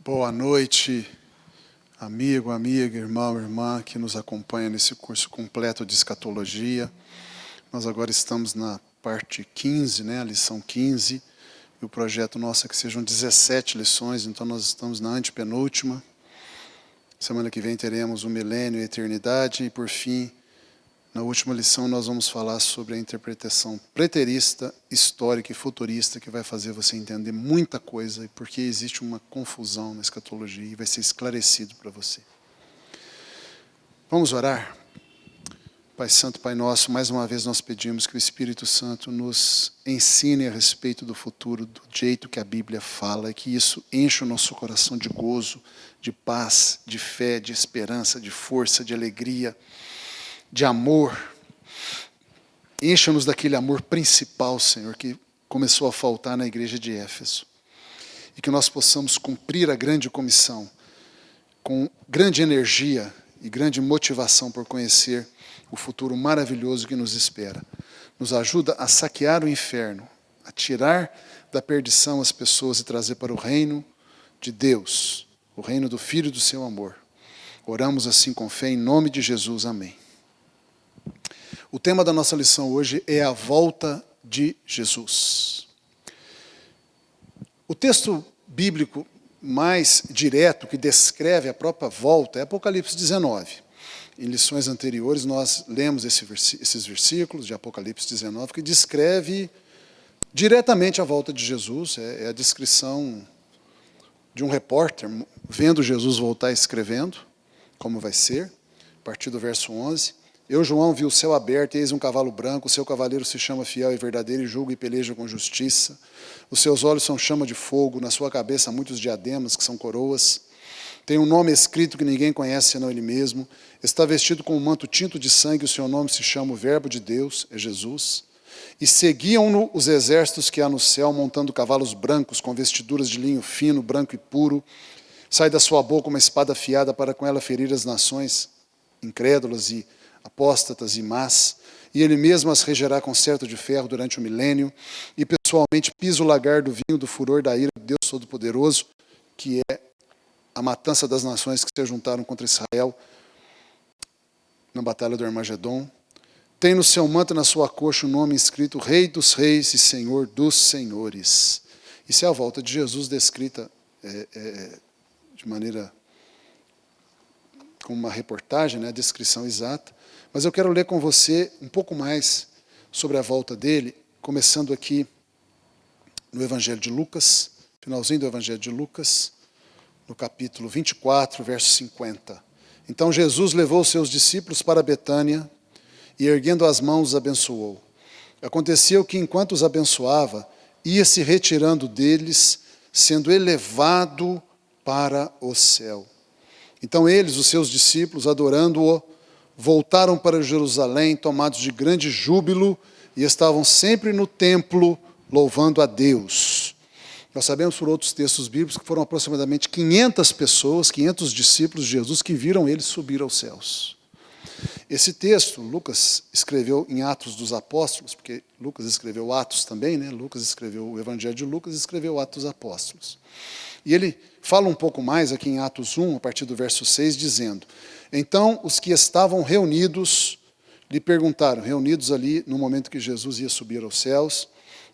Boa noite, amigo, amiga, irmão, irmã, que nos acompanha nesse curso completo de escatologia. Nós agora estamos na parte 15, a lição 15, e o projeto nosso é que sejam 17 lições, então nós estamos na antepenúltima. Semana que vem teremos o milênio e a eternidade, e por fim, na última lição nós vamos falar sobre a interpretação preterista, histórica e futurista, que vai fazer você entender muita coisa, e porque existe uma confusão na escatologia, e vai ser esclarecido para você. Vamos orar? Pai Santo, Pai Nosso, mais uma vez nós pedimos que o Espírito Santo nos ensine a respeito do futuro, do jeito que a Bíblia fala, e que isso enche o nosso coração de gozo, de paz, de fé, de esperança, de força, de alegria, de amor. Encha-nos daquele amor principal, Senhor, que começou a faltar na igreja de Éfeso. E que nós possamos cumprir a grande comissão com grande energia e grande motivação por conhecer o futuro maravilhoso que nos espera. Nos ajuda a saquear o inferno, a tirar da perdição as pessoas e trazer para o reino de Deus, o reino do Filho do seu amor. Oramos assim com fé em nome de Jesus. Amém. O tema da nossa lição hoje é a volta de Jesus. O texto bíblico mais direto que descreve a própria volta é Apocalipse 19. Em lições anteriores nós lemos esses versículos de Apocalipse 19 que descreve diretamente a volta de Jesus. É a descrição de um repórter vendo Jesus voltar escrevendo como vai ser, a partir do verso 11. Eu, João, vi o céu aberto, e eis um cavalo branco, o seu cavaleiro se chama Fiel e Verdadeiro, e julga e peleja com justiça. Os seus olhos são chama de fogo, na sua cabeça muitos diademas, que são coroas. Tem um nome escrito que ninguém conhece, senão ele mesmo. Está vestido com um manto tinto de sangue, o seu nome se chama o Verbo de Deus, é Jesus. E seguiam-no os exércitos que há no céu, montando cavalos brancos, com vestiduras de linho fino, branco e puro. Sai da sua boca uma espada afiada para com ela ferir as nações incrédulas e apóstatas e más, e ele mesmo as regerá com certo de ferro durante o milênio, e pessoalmente pisa o lagar do vinho do furor da ira de Deus Todo-Poderoso, que é a matança das nações que se juntaram contra Israel na batalha do Armagedon. Tem no seu manto e na sua coxa o nome escrito Rei dos Reis e Senhor dos Senhores. Isso é a volta de Jesus descrita de maneira como uma reportagem, a descrição exata. Mas eu quero ler com você um pouco mais sobre a volta dele, começando aqui no Evangelho de Lucas, finalzinho do Evangelho de Lucas, no capítulo 24, verso 50. Então Jesus levou os seus discípulos para Betânia e, erguendo as mãos, os abençoou. Aconteceu que, enquanto os abençoava, ia se retirando deles, sendo elevado para o céu. Então eles, os seus discípulos, adorando-o, voltaram para Jerusalém, tomados de grande júbilo, e estavam sempre no templo, louvando a Deus. Nós sabemos por outros textos bíblicos que foram aproximadamente 500 pessoas, 500 discípulos de Jesus, que viram ele subir aos céus. Esse texto, Lucas escreveu em Atos dos Apóstolos, porque Lucas escreveu Atos também, Lucas escreveu o Evangelho de Lucas e escreveu Atos dos Apóstolos. E ele fala um pouco mais aqui em Atos 1, a partir do verso 6, dizendo: então os que estavam reunidos lhe perguntaram, reunidos ali no momento que Jesus ia subir aos céus,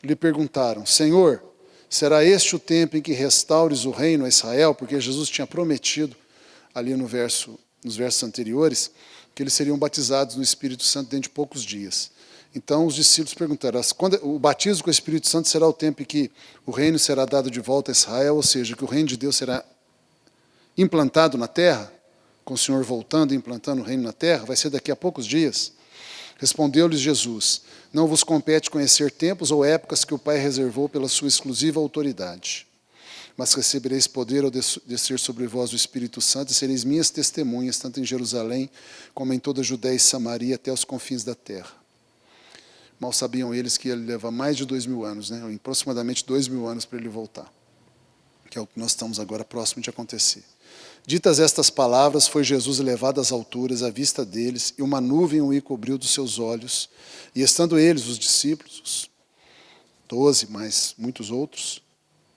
lhe perguntaram: Senhor, será este o tempo em que restaures o reino a Israel? Porque Jesus tinha prometido ali nos versos anteriores que eles seriam batizados no Espírito Santo dentro de poucos dias. Então os discípulos perguntaram: quando o batismo com o Espírito Santo será o tempo em que o reino será dado de volta a Israel, ou seja, que o reino de Deus será implantado na terra, com o Senhor voltando e implantando o reino na terra? Vai ser daqui a poucos dias? Respondeu-lhes Jesus: não vos compete conhecer tempos ou épocas que o Pai reservou pela sua exclusiva autoridade. Mas recebereis poder ao descer sobre vós o Espírito Santo, e sereis minhas testemunhas, tanto em Jerusalém, como em toda a Judéia e Samaria, até os confins da terra. Mal sabiam eles que ia levar mais de 2000 anos, aproximadamente 2000 anos para ele voltar, que é o que nós estamos agora próximo de acontecer. Ditas estas palavras, foi Jesus elevado às alturas, à vista deles, e uma nuvem o encobriu dos seus olhos. E estando eles, os discípulos, os 12, mais muitos outros,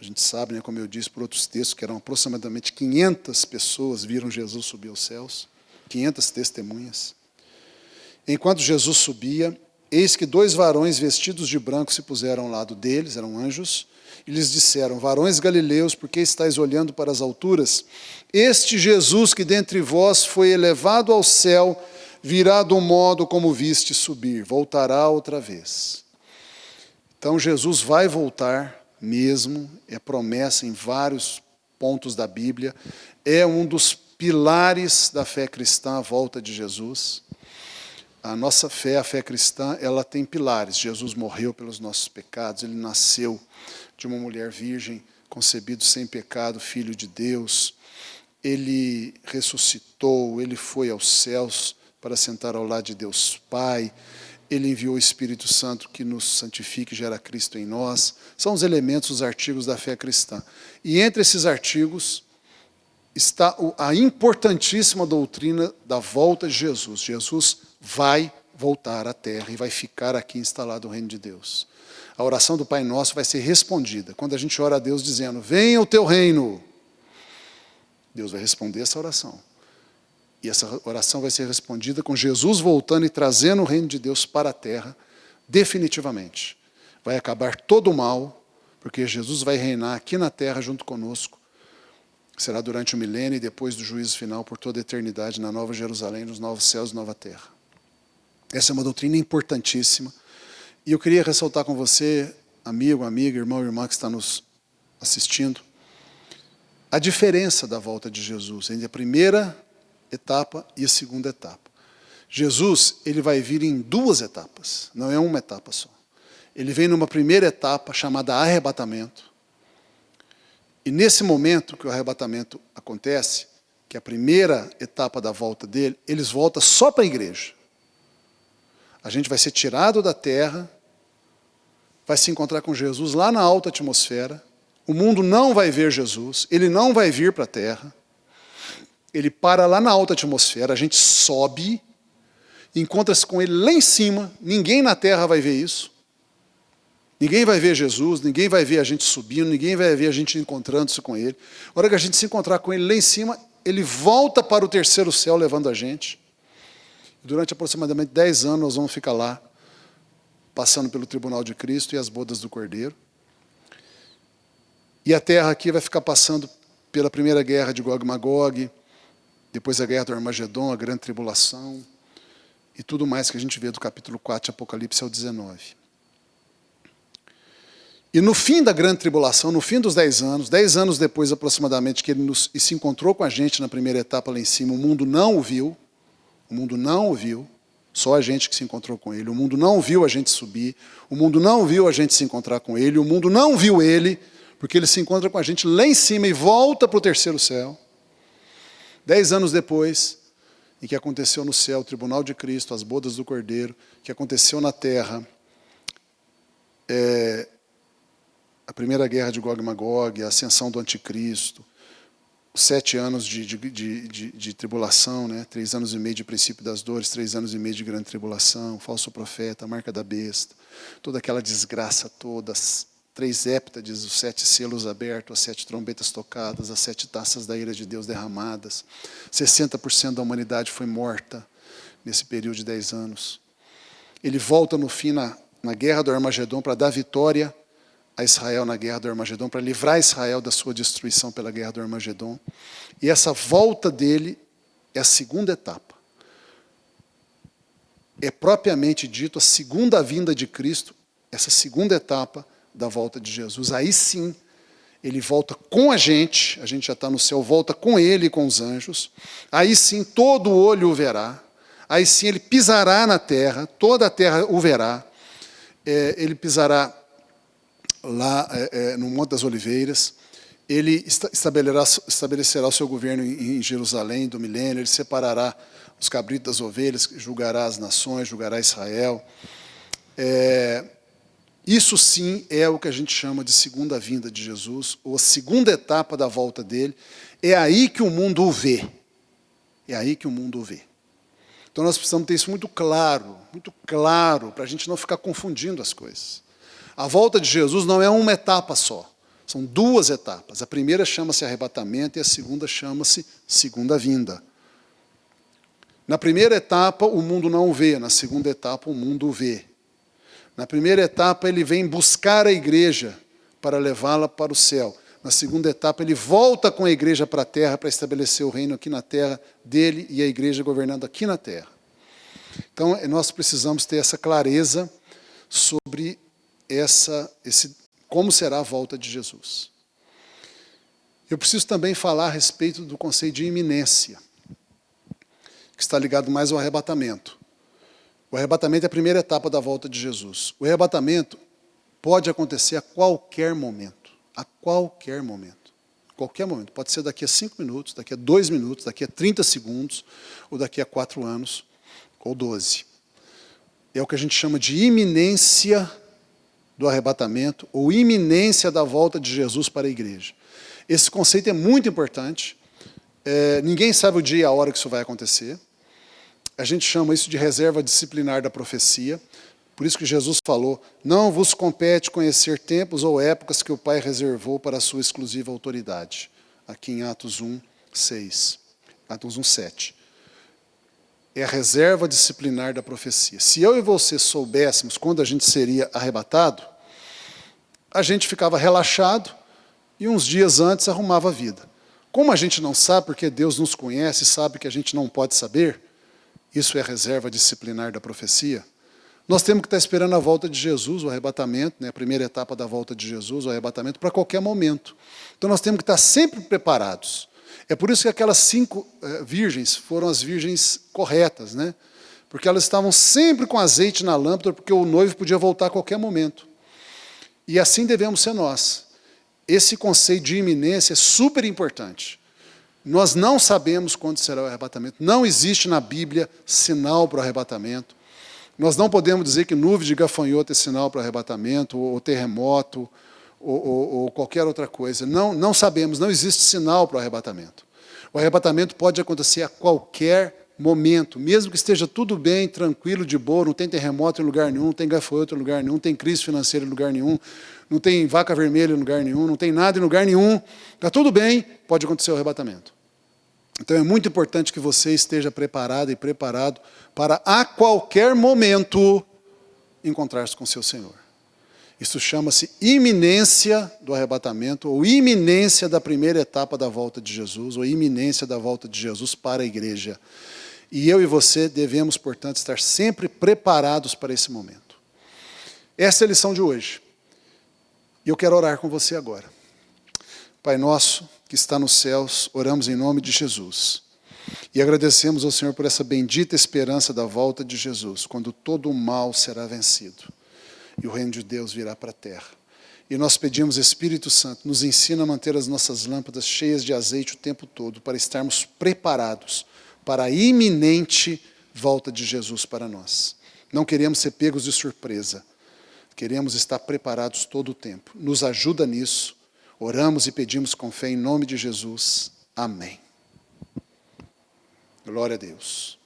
A gente sabe, né, como eu disse por outros textos, que eram aproximadamente 500 pessoas viram Jesus subir aos céus, 500 testemunhas. Enquanto Jesus subia, eis que 2 varões vestidos de branco se puseram ao lado deles, eram anjos, e lhes disseram: varões galileus, por que estáis olhando para as alturas? Este Jesus que dentre vós foi elevado ao céu, virá do modo como viste subir, voltará outra vez. Então Jesus vai voltar mesmo, é promessa em vários pontos da Bíblia, é um dos pilares da fé cristã, a volta de Jesus. A nossa fé, a fé cristã, ela tem pilares. Jesus morreu pelos nossos pecados, ele nasceu de uma mulher virgem, concebido sem pecado, filho de Deus. Ele ressuscitou, ele foi aos céus para sentar ao lado de Deus Pai. Ele enviou o Espírito Santo que nos santifica e gera Cristo em nós. São os elementos, os artigos da fé cristã. E entre esses artigos está a importantíssima doutrina da volta de Jesus. Jesus vai voltar à terra e vai ficar aqui instalado o reino de Deus. A oração do Pai Nosso vai ser respondida. Quando a gente ora a Deus dizendo: venha o teu reino, Deus vai responder essa oração. E essa oração vai ser respondida com Jesus voltando e trazendo o reino de Deus para a terra, definitivamente. Vai acabar todo o mal, porque Jesus vai reinar aqui na terra junto conosco. Será durante o milênio e depois do juízo final por toda a eternidade na Nova Jerusalém, nos novos céus e nova terra. Essa é uma doutrina importantíssima. E eu queria ressaltar com você, amigo, amiga, irmão, irmã que está nos assistindo, a diferença da volta de Jesus entre a primeira etapa e a segunda etapa. Jesus, ele vai vir em 2 etapas, não é uma etapa só. Ele vem numa primeira etapa chamada arrebatamento. E nesse momento que o arrebatamento acontece, que é a primeira etapa da volta dele, eles voltam só para a igreja. A gente vai ser tirado da terra, vai se encontrar com Jesus lá na alta atmosfera. O mundo não vai ver Jesus, ele não vai vir para a terra. Ele para lá na alta atmosfera, a gente sobe, encontra-se com ele lá em cima, ninguém na terra vai ver isso. Ninguém vai ver Jesus, ninguém vai ver a gente subindo, ninguém vai ver a gente encontrando-se com ele. A hora que a gente se encontrar com ele lá em cima, ele volta para o terceiro céu levando a gente. Durante aproximadamente 10 anos nós vamos ficar lá, passando pelo tribunal de Cristo e as bodas do Cordeiro. E a terra aqui vai ficar passando pela primeira guerra de Gog e Magog, depois a guerra do Armagedon, a grande tribulação, e tudo mais que a gente vê do capítulo 4 de Apocalipse ao 19. E no fim da grande tribulação, no fim dos 10 anos depois aproximadamente que ele se encontrou com a gente na primeira etapa lá em cima, o mundo não o viu, só a gente que se encontrou com ele, o mundo não viu a gente subir, o mundo não viu a gente se encontrar com ele, o mundo não viu ele, porque ele se encontra com a gente lá em cima e volta para o terceiro céu. 10 anos depois, em que aconteceu no céu o tribunal de Cristo, as bodas do Cordeiro, que aconteceu na terra, a primeira guerra de Gog e Magog, a ascensão do anticristo, os 7 anos de tribulação, né? 3 anos e meio de princípio das dores, 3 anos e meio de grande tribulação, falso profeta, a marca da besta, toda aquela desgraça toda, as 3 héptades, os 7 selos abertos, as 7 trombetas tocadas, as 7 taças da ira de Deus derramadas. 60% da humanidade foi morta nesse período de 10 anos. Ele volta no fim na guerra do Armagedon para dar vitória a Israel na guerra do Armagedon, para livrar Israel da sua destruição pela guerra do Armagedon. E essa volta dele é a segunda etapa. É propriamente dito a segunda vinda de Cristo, essa segunda etapa da volta de Jesus. Aí sim, ele volta com a gente já está no céu, volta com ele e com os anjos. Aí sim, todo olho o verá. Aí sim, ele pisará na terra, toda a terra o verá. Ele pisará lá no Monte das Oliveiras, ele estabelecerá o seu governo em Jerusalém do milênio, ele separará os cabritos das ovelhas, julgará as nações, julgará Israel. Isso sim é o que a gente chama de segunda vinda de Jesus, ou a segunda etapa da volta dele. É aí que o mundo o vê. É aí que o mundo o vê. Então nós precisamos ter isso muito claro, para a gente não ficar confundindo as coisas. A volta de Jesus não é uma etapa só. São duas etapas. A primeira chama-se arrebatamento e a segunda chama-se segunda vinda. Na primeira etapa, o mundo não o vê. Na segunda etapa, o mundo o vê. Na primeira etapa, ele vem buscar a igreja para levá-la para o céu. Na segunda etapa, ele volta com a igreja para a terra para estabelecer o reino aqui na terra dele e a igreja governando aqui na terra. Então, nós precisamos ter essa clareza sobre como será a volta de Jesus. Eu preciso também falar a respeito do conceito de iminência, que está ligado mais ao arrebatamento. O arrebatamento é a primeira etapa da volta de Jesus. O arrebatamento pode acontecer a qualquer momento. A qualquer momento. Qualquer momento. Pode ser daqui a 5 minutos, daqui a 2 minutos, daqui a 30 segundos, ou daqui a 4 anos, ou 12. É o que a gente chama de iminência do arrebatamento, ou iminência da volta de Jesus para a igreja. Esse conceito é muito importante. Ninguém sabe o dia e a hora que isso vai acontecer. A gente chama isso de reserva disciplinar da profecia. Por isso que Jesus falou, não vos compete conhecer tempos ou épocas que o Pai reservou para a sua exclusiva autoridade. Aqui em Atos 1:6. Atos 1:7. É a reserva disciplinar da profecia. Se eu e você soubéssemos quando a gente seria arrebatado, a gente ficava relaxado e uns dias antes arrumava a vida. Como a gente não sabe, porque Deus nos conhece e sabe que a gente não pode saber, isso é a reserva disciplinar da profecia, nós temos que estar esperando a volta de Jesus, o arrebatamento, né, a primeira etapa da volta de Jesus, o arrebatamento, para qualquer momento. Então nós temos que estar sempre preparados. É por isso que aquelas 5 virgens foram as virgens corretas, né? Porque elas estavam sempre com azeite na lâmpada, porque o noivo podia voltar a qualquer momento. E assim devemos ser nós. Esse conceito de iminência é super importante. Nós não sabemos quando será o arrebatamento. Não existe na Bíblia sinal para o arrebatamento. Nós não podemos dizer que nuvem de gafanhoto é sinal para o arrebatamento, ou terremoto, ou qualquer outra coisa. Não sabemos, não existe sinal para o arrebatamento. O arrebatamento pode acontecer a qualquer momento, mesmo que esteja tudo bem, tranquilo, de boa, não tem terremoto em lugar nenhum, não tem gafanhoto em lugar nenhum, não tem crise financeira em lugar nenhum, não tem vaca vermelha em lugar nenhum, não tem nada em lugar nenhum, está tudo bem, pode acontecer o arrebatamento. Então é muito importante que você esteja preparado e preparado para a qualquer momento encontrar-se com seu Senhor. Isso chama-se iminência do arrebatamento, ou iminência da primeira etapa da volta de Jesus, ou iminência da volta de Jesus para a igreja. E eu e você devemos, portanto, estar sempre preparados para esse momento. Essa é a lição de hoje. E eu quero orar com você agora. Pai nosso, que está nos céus, oramos em nome de Jesus. E agradecemos ao Senhor por essa bendita esperança da volta de Jesus, quando todo o mal será vencido e o reino de Deus virá para a terra. E nós pedimos, Espírito Santo, nos ensina a manter as nossas lâmpadas cheias de azeite o tempo todo, para estarmos preparados para a iminente volta de Jesus para nós. Não queremos ser pegos de surpresa, queremos estar preparados todo o tempo. Nos ajuda nisso. Oramos e pedimos com fé em nome de Jesus. Amém. Glória a Deus.